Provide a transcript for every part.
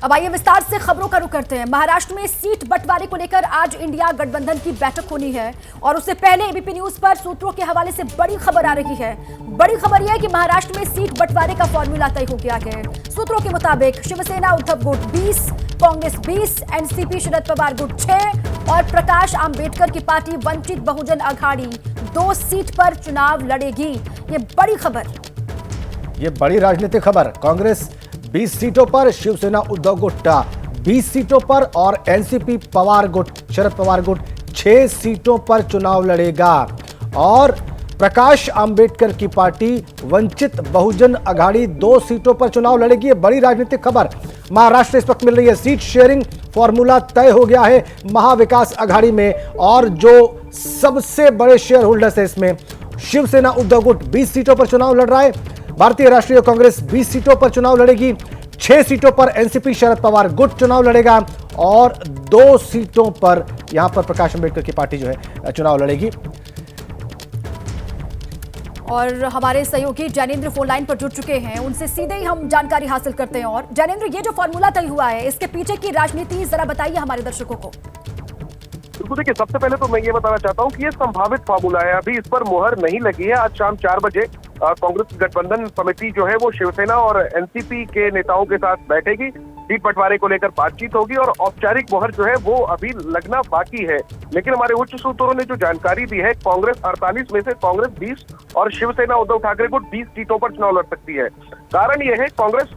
अब आइए विस्तार से खबरों का रुख करते हैं। महाराष्ट्र में सीट बंटवारे को लेकर आज इंडिया गठबंधन की बैठक होनी है और उससे पहले एबीपी न्यूज पर सूत्रों के हवाले से बड़ी खबर आ रही है। बड़ी खबर यह है कि महाराष्ट्र में सीट बंटवारे का फॉर्मूला तय हो गया है। सूत्रों के मुताबिक शिवसेना उद्धव गुट 20, कांग्रेस 20, एनसीपी शरद पवार गुट 6 और प्रकाश आंबेडकर की पार्टी वंचित बहुजन अघाड़ी 2 सीट पर चुनाव लड़ेगी। ये बड़ी खबर, ये बड़ी राजनीतिक खबर। कांग्रेस 20 सीटों पर, शिवसेना उद्धव गुट 20 सीटों पर और एनसीपी पवार गुट शरद पवार गुट 6 सीटों पर चुनाव लड़ेगा और प्रकाश आंबेडकर की पार्टी वंचित बहुजन अघाड़ी 2 सीटों पर चुनाव लड़ेगी। ये बड़ी राजनीतिक खबर महाराष्ट्र इस वक्त मिल रही है। सीट शेयरिंग फॉर्मूला तय हो गया है महाविकास अघाड़ी में और जो सबसे बड़े शेयर होल्डर्स है इसमें शिवसेना उद्धव गुट 20 सीटों पर चुनाव लड़ रहा है। भारतीय राष्ट्रीय कांग्रेस 20 सीटों पर चुनाव लड़ेगी, 6 सीटों पर एनसीपी शरद पवार गुट चुनाव लड़ेगा और 2 सीटों पर यहां पर प्रकाश अंबेडकर की पार्टी जो है चुनाव लड़ेगी। और हमारे सहयोगी जैनेंद्र फोन लाइन पर जुड़ चुके हैं, उनसे सीधे ही हम जानकारी हासिल करते हैं। और जैनेंद्र, ये जो फॉर्मूला तय हुआ है इसके पीछे की राजनीति जरा बताइए हमारे दर्शकों को। बिल्कुल, देखिए सबसे पहले तो मैं ये बताना चाहता हूँ कि ये संभावित फॉर्मूला है, अभी इस पर मुहर नहीं लगी है। आज शाम 4 बजे कांग्रेस गठबंधन समिति जो है वो शिवसेना और एनसीपी के नेताओं के साथ बैठेगी, सीट बंटवारे को लेकर बातचीत होगी और औपचारिक मुहर जो है वो अभी लगना बाकी है। लेकिन हमारे उच्च सूत्रों ने जो जानकारी दी है, कांग्रेस 48 में से कांग्रेस 20 और शिवसेना उद्धव ठाकरे को 20 सीटों पर चुनाव लड़ सकती है। कारण यह है, कांग्रेस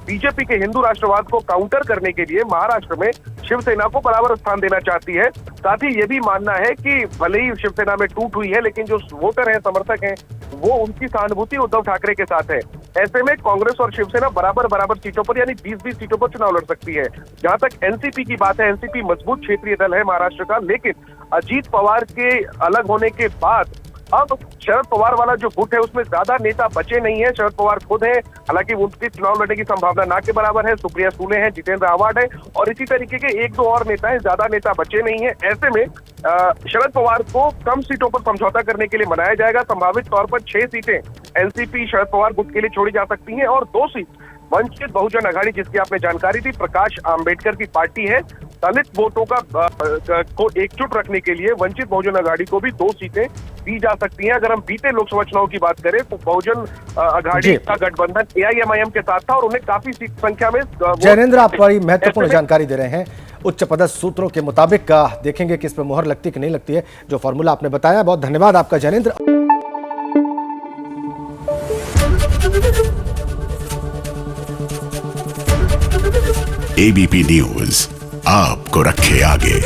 बीजेपी के हिंदू राष्ट्रवाद को काउंटर करने के लिए महाराष्ट्र में शिवसेना को बराबर स्थान देना चाहती है। साथ ही ये भी मानना है कि भले ही शिवसेना में टूट हुई है लेकिन जो वोटर हैं, समर्थक हैं, वो उनकी सहानुभूति उद्धव ठाकरे के साथ है। ऐसे में कांग्रेस और शिवसेना बराबर सीटों पर यानी 20-20 सीटों पर चुनाव लड़ सकती है। जहां तक एनसीपी की बात है, एनसीपी मजबूत क्षेत्रीय दल है महाराष्ट्र का, लेकिन अजीत पवार के अलग होने के बाद अब शरद पवार वाला जो गुट है उसमें ज्यादा नेता बचे नहीं है। शरद पवार खुद है, हालांकि उनके चुनाव लड़ने की संभावना ना के बराबर है। सुप्रिया सुले हैं, जितेंद्र आव्हाड है और इसी तरीके के 1-2 और नेता हैं, ज्यादा नेता बचे नहीं है। ऐसे में शरद पवार को कम सीटों पर समझौता करने के लिए मनाया जाएगा। संभावित तौर पर 6 सीटें एनसीपी शरद पवार गुट के लिए छोड़ी जा सकती हैं और 2 सीट वंचित बहुजन अघाड़ी, जिसकी आपने जानकारी दी, प्रकाश आंबेडकर की पार्टी है। दलित वोटों को एकजुट रखने के लिए वंचित बहुजन अघाड़ी को भी 2 सीटें दी जा सकती हैं। अगर हम बीते लोकसभा चुनाव की बात करें तो बहुजन अघाड़ी का गठबंधन एआईएमआईएम के साथ था और उन्हें काफी सीट संख्या में। जैनेंद्र, आप बड़ी महत्वपूर्ण जानकारी दे रहे हैं। उच्च पदस्थ सूत्रों के मुताबिक देखेंगे कि इस पर मुहर लगती कि नहीं लगती है। जो फॉर्मूला आपने बताया, बहुत धन्यवाद आपका जैनेंद्र। एबीपी न्यूज आपको रखे आगे।